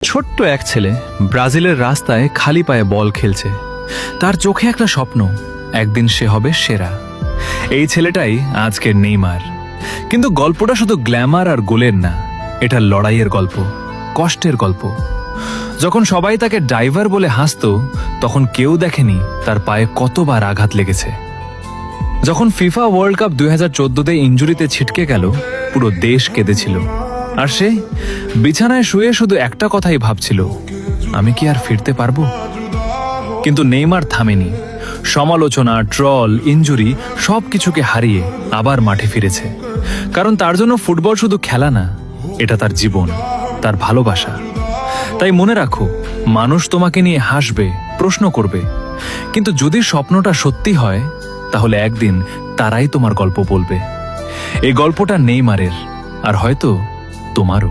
ছোট্ট এক ছেলে ব্রাজিলের রাস্তায় খালি পায়ে বল খেলছে। তার চোখে একটা স্বপ্ন, একদিন সে হবে সেরা। এই ছেলেটাই আজকের নেইমার। কিন্তু গল্পটা শুধু গ্ল্যামার আর গোলের না, এটা লড়াইয়ের গল্প, কষ্টের গল্প। যখন সবাই তাকে ড্রাইভার বলে হাসতো, তখন কেউ দেখেনি তার পায়ে কতবার আঘাত লেগেছে। যখন ফিফা ওয়ার্ল্ড কাপ 2014-তে ইনজুরিতে ছিটকে গেল, পুরো দেশ কেঁদেছিল। আর সে বিছানায় শুয়ে শুধু একটা কথাই ভাবছিল, আমি কি আর ফিরতে পারবো? কিন্তু নেইমার থামেনি। সমালোচনা, ট্রল, ইনজুরি সবকিছুকে হারিয়ে আবার মাঠে ফিরেছে। কারণ তার জন্য ফুটবল শুধু খেলা না, এটা তার জীবন, তার ভালোবাসা। তাই মনে রাখো, মানুষ তোমাকে নিয়ে হাসবে, প্রশ্ন করবে, কিন্তু যদি স্বপ্নটা সত্যি হয়, তাহলে একদিন তারাই তোমার গল্প বলবে। এই গল্পটা নেইমারের, আর হয়তো তোমারও।